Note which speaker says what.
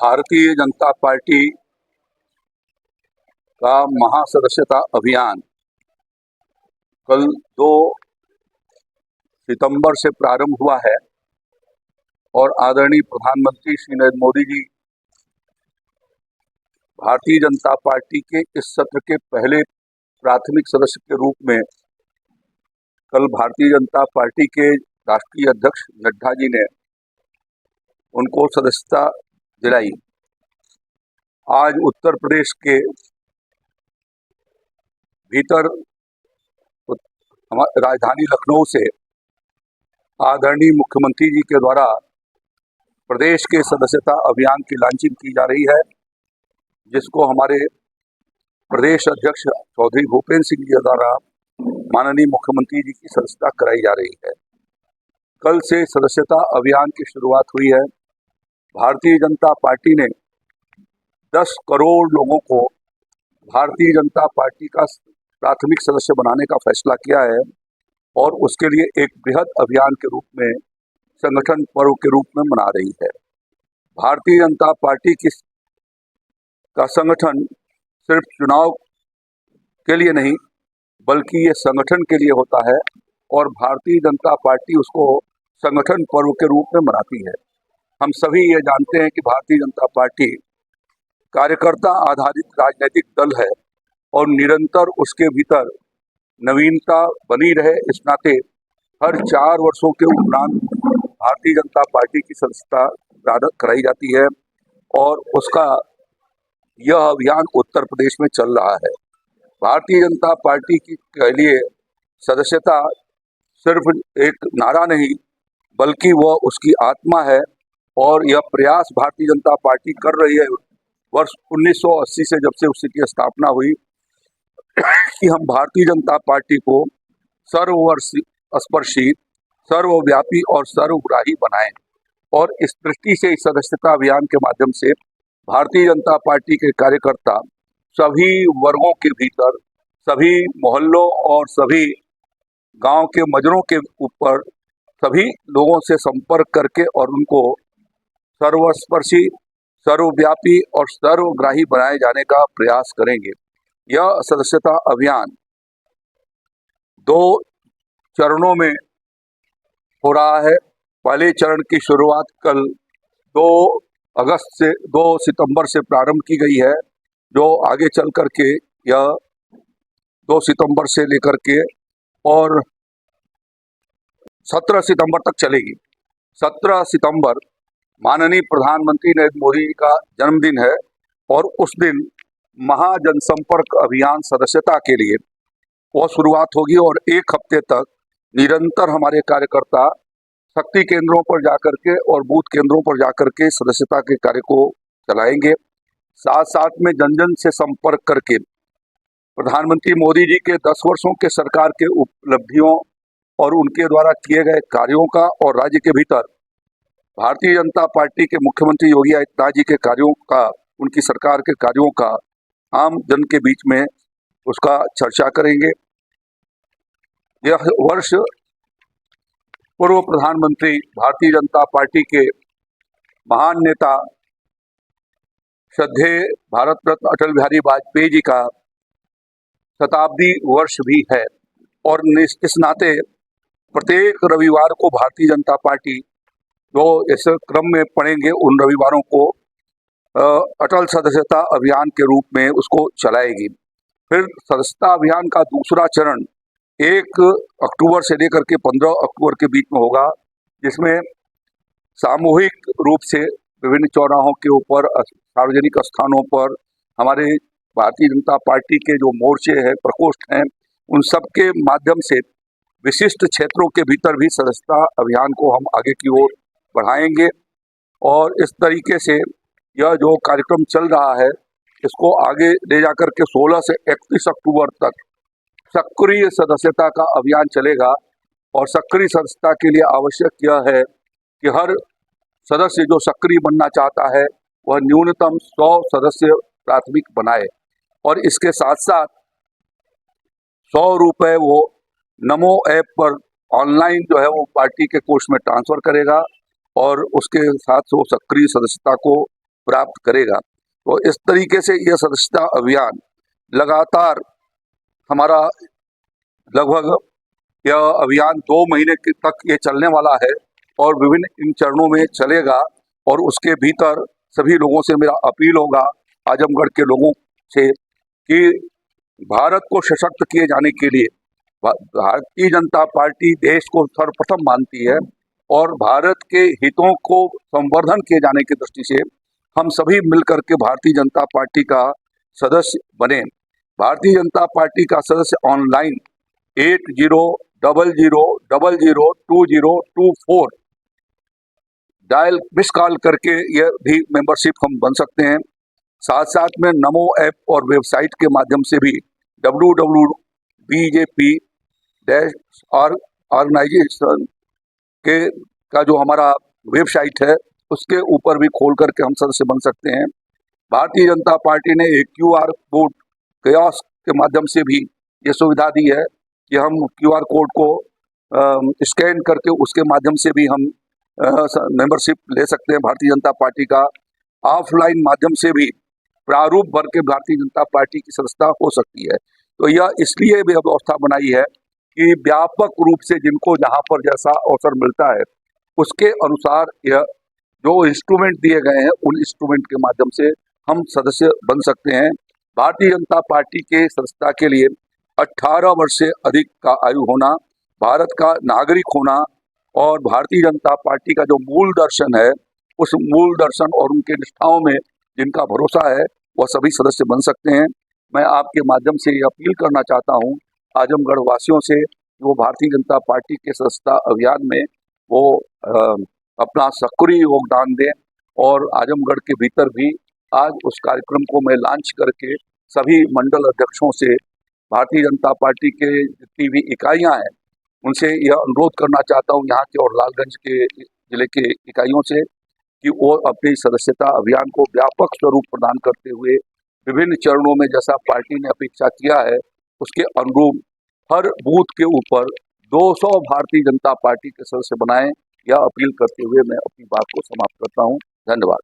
Speaker 1: Bharatiya Janata party का महासदस्यता अभियान कल 2 सितंबर से प्रारंभ हुआ है और आदरणीय प्रधानमंत्री श्री नरेंद्र मोदी जी भारतीय जनता पार्टी के इस सत्र के पहले प्राथमिक सदस्य के रूप में कल भारतीय जनता पार्टी के राष्ट्रीय अध्यक्ष नड्डा जी ने उनको सदस्यता दिलाई। आज उत्तर प्रदेश के भीतर राजधानी लखनऊ से आदरणीय मुख्यमंत्री जी के द्वारा प्रदेश के सदस्यता अभियान की लॉन्चिंग की जा रही है, जिसको हमारे प्रदेश अध्यक्ष चौधरी भूपेंद्र सिंह जी द्वारा माननीय मुख्यमंत्री जी की सदस्यता कराई जा रही है। कल से सदस्यता अभियान की शुरुआत हुई है। भारतीय जनता पार्टी ने 10 करोड़ लोगों को भारतीय जनता पार्टी का प्राथमिक सदस्य बनाने का फैसला किया है और उसके लिए एक बृहद अभियान के रूप में संगठन पर्व के रूप में मना रही है। भारतीय जनता पार्टी का संगठन सिर्फ चुनाव के लिए नहीं बल्कि ये संगठन के लिए होता है और भारतीय जनता पार्टी उसको संगठन पर्व के रूप में मनाती है। हम सभी ये जानते हैं कि भारतीय जनता पार्टी कार्यकर्ता आधारित राजनीतिक दल है और निरंतर उसके भीतर नवीनता बनी रहे, इस नाते हर 4 वर्षों के उपरांत भारतीय जनता पार्टी की सदस्यता कराई जाती है और उसका यह अभियान उत्तर प्रदेश में चल रहा है। भारतीय जनता पार्टी के लिए सदस्यता सिर्फ एक नारा नहीं बल्कि वह उसकी आत्मा है और यह प्रयास भारतीय जनता पार्टी कर रही है वर्ष 1980 से, जब से उसकी स्थापना हुई, कि हम भारतीय जनता पार्टी को सर्वस्पर्शी, सर्वव्यापी और सर्वग्राही बनाएं। और इस दृष्टि से इस सदस्यता अभियान के माध्यम से भारतीय जनता पार्टी के कार्यकर्ता सभी वर्गों के भीतर, सभी मोहल्लों और सभी गांव के मजरों के ऊपर सभी लोगों से संपर्क करके और उनको सर्वस्पर्शी, सर्वव्यापी और सर्वग्राही बनाए जाने का प्रयास करेंगे। यह सदस्यता अभियान 2 चरणों में हो रहा है। पहले चरण की शुरुआत कल 2 सितंबर से प्रारंभ की गई है, जो आगे चल करके यह 2 सितंबर से लेकर के और 17 सितंबर तक चलेगी। 17 सितंबर माननीय प्रधानमंत्री नरेंद्र मोदी जी का जन्मदिन है और उस दिन महाजनसंपर्क अभियान सदस्यता के लिए वो शुरुआत होगी और 1 हफ्ते तक निरंतर हमारे कार्यकर्ता शक्ति केंद्रों पर जाकर के और बूथ केंद्रों पर जाकर के सदस्यता के कार्य को चलाएंगे। साथ साथ में जन जन से संपर्क करके प्रधानमंत्री मोदी जी के 10 वर्षों के सरकार के उपलब्धियों और उनके द्वारा किए गए कार्यों का और राज्य के भीतर भारतीय जनता पार्टी के मुख्यमंत्री योगी आदित्यनाथ जी के कार्यों का, उनकी सरकार के कार्यों का आम जन के बीच में उसका चर्चा करेंगे। यह वर्ष पूर्व प्रधानमंत्री भारतीय जनता पार्टी के महान नेता श्रद्धेय भारत रत्न अटल बिहारी वाजपेयी जी का शताब्दी वर्ष भी है और इस नाते प्रत्येक रविवार को भारतीय जनता पार्टी जो इस क्रम में पड़ेंगे उन रविवारों को अटल सदस्यता अभियान के रूप में उसको चलाएगी। फिर सदस्यता अभियान का दूसरा चरण 1 अक्टूबर से लेकर के 15 अक्टूबर के बीच में होगा, जिसमें सामूहिक रूप से विभिन्न चौराहों के ऊपर, सार्वजनिक स्थानों पर हमारे भारतीय जनता पार्टी के जो मोर्चे हैं, प्रकोष्ठ हैं, उन सब के माध्यम से विशिष्ट क्षेत्रों के भीतर भी सदस्यता अभियान को हम आगे की ओर बढ़ाएंगे और इस तरीके से यह जो कार्यक्रम चल रहा है इसको आगे ले जाकर के 16 से 31 अक्टूबर तक सक्रिय सदस्यता का अभियान चलेगा। और सक्रिय सदस्यता के लिए आवश्यक यह है कि हर सदस्य जो सक्रिय बनना चाहता है वह न्यूनतम 100 सदस्य प्राथमिक बनाए और इसके साथ साथ 100 रुपये वो नमो ऐप पर ऑनलाइन जो है वो पार्टी के कोष में ट्रांसफ़र करेगा और उसके साथ वो सक्रिय सदस्यता को प्राप्त करेगा। तो इस तरीके से यह सदस्यता अभियान लगातार हमारा लगभग यह अभियान 2 महीने तक ये चलने वाला है और विभिन्न इन चरणों में चलेगा। और उसके भीतर सभी लोगों से मेरा अपील होगा, आजमगढ़ के लोगों से, कि भारत को सशक्त किए जाने के लिए भारतीय जनता पार्टी देश को सर्वप्रथम मानती है और भारत के हितों को संवर्धन किए जाने की दृष्टि से हम सभी मिलकर के भारतीय जनता पार्टी का सदस्य बने। भारतीय जनता पार्टी का सदस्य ऑनलाइन 8000002024 डायल मिस कॉल करके यह भी मेंबरशिप हम बन सकते हैं। साथ साथ में नमो ऐप और वेबसाइट के माध्यम से भी www.bjp-org के का जो हमारा वेबसाइट है उसके ऊपर भी खोल करके हम सदस्य बन सकते हैं। भारतीय जनता पार्टी ने एक QR कोड कियोस्क के माध्यम से भी ये सुविधा दी है कि हम QR कोड को स्कैन करके उसके माध्यम से भी हम मेंबरशिप ले सकते हैं भारतीय जनता पार्टी का। ऑफलाइन माध्यम से भी प्रारूप भर के भारतीय जनता पार्टी की सदस्यता हो सकती है। तो यह इसलिए भी व्यवस्था बनाई है कि व्यापक रूप से जिनको जहाँ पर जैसा अवसर मिलता है उसके अनुसार यह जो इंस्ट्रूमेंट दिए गए हैं उन इंस्ट्रूमेंट के माध्यम से हम सदस्य बन सकते हैं। भारतीय जनता पार्टी के सदस्यता के लिए 18 वर्ष से अधिक का आयु होना, भारत का नागरिक होना और भारतीय जनता पार्टी का जो मूल दर्शन है उस मूल दर्शन और उनके निष्ठाओं में जिनका भरोसा है वह सभी सदस्य बन सकते हैं। मैं आपके माध्यम से ये अपील करना चाहता हूँ आजमगढ़ वासियों से, वो भारतीय जनता पार्टी के सदस्यता अभियान में वो अपना सक्रिय योगदान दें। और आजमगढ़ के भीतर भी आज उस कार्यक्रम को मैं लॉन्च करके सभी मंडल अध्यक्षों से, भारतीय जनता पार्टी के जितनी भी इकाइयाँ हैं उनसे यह अनुरोध करना चाहता हूँ, यहाँ के और लालगंज के जिले के इकाइयों से, कि वो अपनी सदस्यता अभियान को व्यापक स्वरूप प्रदान करते हुए विभिन्न चरणों में जैसा पार्टी ने अपेक्षा किया है उसके अनुरूप हर बूथ के ऊपर 200 भारतीय जनता पार्टी के सदस्य बनाएं। यह अपील करते हुए मैं अपनी बात को समाप्त करता हूं। धन्यवाद।